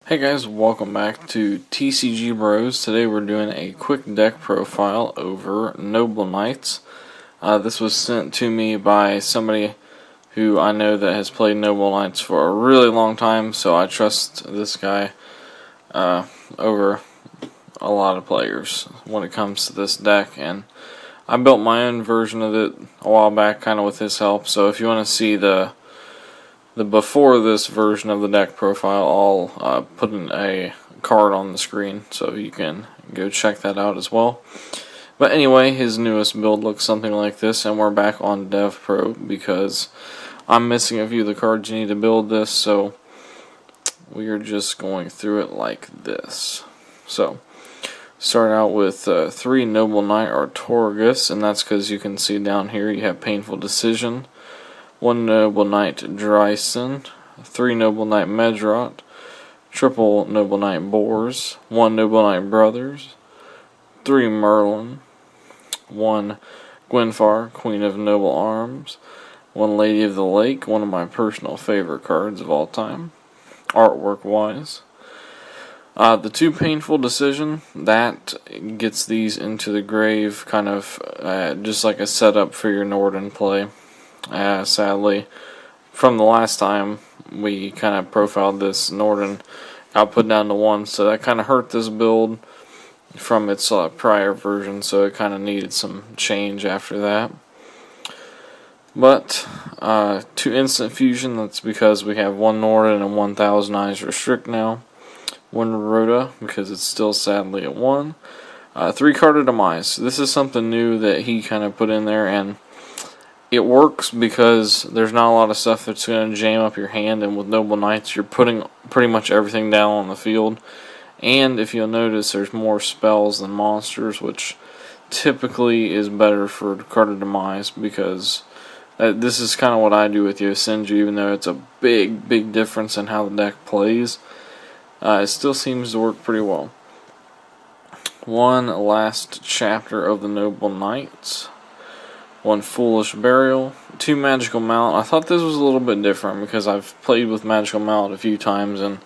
Hey guys, welcome back to TCG Bros. Today we're doing a quick deck profile over Noble Knights. This was sent to me by somebody who I know that has played Noble Knights for a really long time, so I trust this guy over a lot of players when it comes to this deck. And I built my own version of it a while back, kind of with his help, so if you want to see the before this version of the deck profile, I'll put in a card on the screen so you can go check that out as well. But anyway, his newest build looks something like this, and we're back on Dev Pro because I'm missing a few of the cards you need to build this, so we are just going through it like this. So, start out with 3 Noble Knight Artorigus, and that's because you can see down here you have Painful Decision, 1 Noble Knight Dryson, 3 Noble Knight Medrot, triple Noble Knight Boars, 1 Noble Knight Brothers, 3 Merlin, 1 Gwenfar, Queen of Noble Arms, 1 Lady of the Lake, one of my personal favorite cards of all time, artwork wise. The 2 Painful Decision, that gets these into the grave, kind of just like a setup for your Norden play. Sadly, from the last time we kind of profiled this, Norden got put down to 1, so that kind of hurt this build from its prior version, so it kind of needed some change after that. But 2 Instant Fusion, that's because we have 1 Norden and 1 Thousand Eyes Restrict now. 1 Rhoda, because it's still sadly at 1. 3 Carta Demise. This is something new that he kind of put in there, and it works because there's not a lot of stuff that's going to jam up your hand, and with Noble Knights you're putting pretty much everything down on the field. And if you'll notice, there's more spells than monsters, which typically is better for Carta Demise, because this is kind of what I do with Yosenju, even though it's a big difference in how the deck plays. It still seems to work pretty well. 1 Last Chapter of the Noble Knights, 1 Foolish Burial, 2 Magical Mallet. I thought this was a little bit different because I've played with Magical Mallet a few times and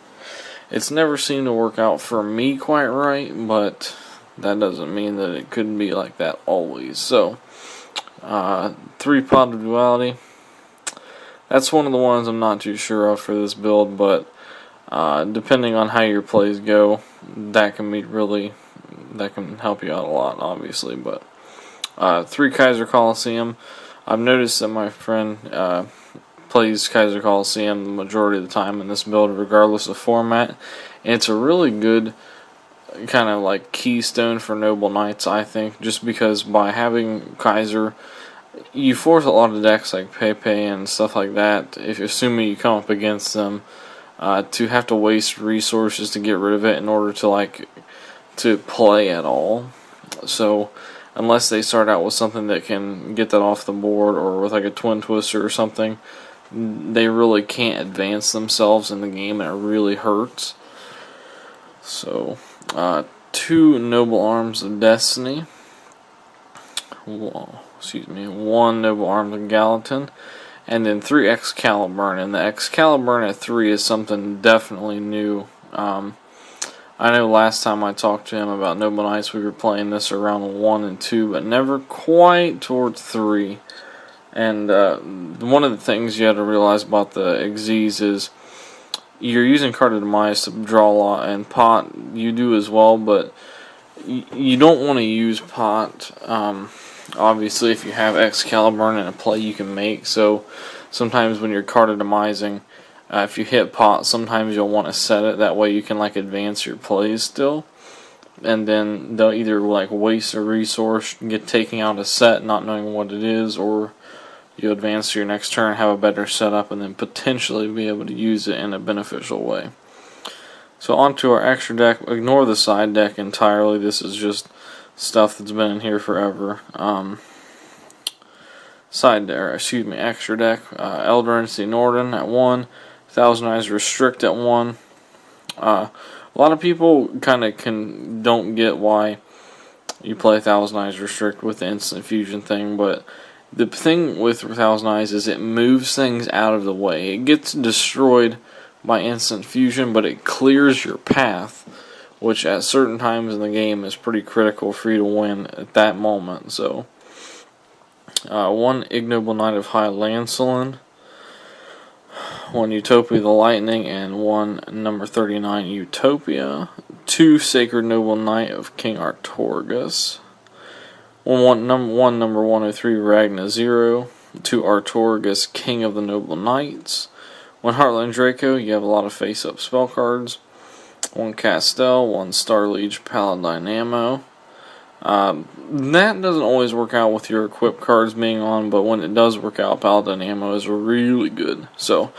it's never seemed to work out for me quite right, but that doesn't mean that it couldn't be like that always. So, 3 Pot of Duality. That's one of the ones I'm not too sure of for this build, but depending on how your plays go, that can help you out a lot, obviously. But 3 Kaiser Coliseum. I've noticed that my friend plays Kaiser Coliseum the majority of the time in this build, regardless of format. And it's a really good kind of like keystone for Noble Knights, I think, just because by having Kaiser, you force a lot of decks like Pepe and stuff like that, if assuming you come up against them, to have to waste resources to get rid of it in order to play at all. So unless they start out with something that can get that off the board, or with like a Twin Twister or something, they really can't advance themselves in the game, and it really hurts. So, 2 Noble Arms of Destiny, 1 Noble Arms of Gallatin, and then 3 Excalibur. And the Excalibur at 3 is something definitely new. I know last time I talked to him about Noble Knights, we were playing this around 1 and 2, but never quite towards 3. And one of the things you have to realize about the Xyz is you're using Carta Demise to draw a lot, and Pot you do as well, but you don't want to use Pot, obviously, if you have Excalibur in a play you can make. So sometimes when you're Carta Demising, if you hit Pot, sometimes you'll want to set it, that way you can like advance your plays still. And then they'll either like waste a resource, taking out a set, not knowing what it is, or you advance to your next turn, have a better setup, and then potentially be able to use it in a beneficial way. So on to our extra deck. Ignore the side deck entirely, this is just stuff that's been in here forever. Extra deck. Elder Entity Norden at 1. Thousand Eyes Restrict at 1. A lot of people kind of don't get why you play Thousand Eyes Restrict with the Instant Fusion thing, but the thing with Thousand Eyes is it moves things out of the way. It gets destroyed by instant fusion, but it clears your path, which at certain times in the game is pretty critical for you to win at that moment. So, 1 Ignoble Knight of High Lancelin, 1 Utopia the Lightning, and 1 number 39 Utopia, 2 Sacred Noble Knight of King Artorgus, 1 number 103 Ragna Zero, 2 Artorgus King of the Noble Knights, 1 Heartland Draco. You have a lot of face-up spell cards. 1 Castel, 1 Starliege Paladin Ammo. That doesn't always work out with your equip cards being on, but when it does work out, Paladin Ammo is really good. So,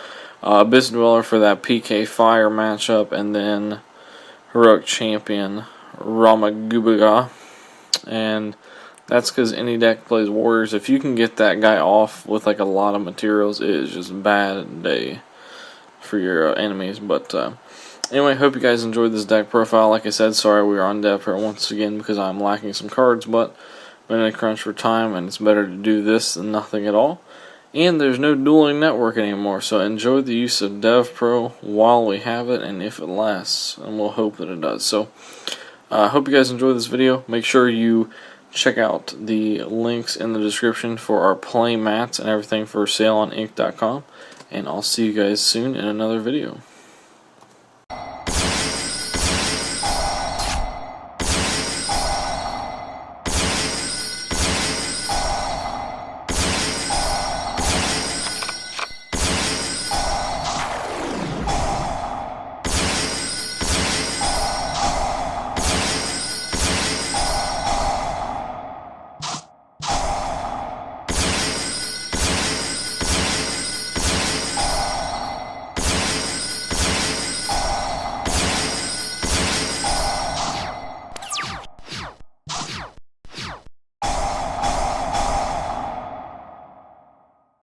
Abyss Dweller for that PK Fire matchup, and then Heroic Champion Ramagubaga. And that's because any deck plays Warriors. If you can get that guy off with like a lot of materials, it is just a bad day for your enemies. But anyway, hope you guys enjoyed this deck profile. Like I said, sorry we were on depth here once again because I'm lacking some cards, but I'm in a crunch for time, and it's better to do this than nothing at all. And there's no dueling network anymore, so enjoy the use of DevPro while we have it, and if it lasts, and we'll hope that it does. So, I hope you guys enjoyed this video. Make sure you check out the links in the description for our play mats and everything for sale on ink.com, and I'll see you guys soon in another video.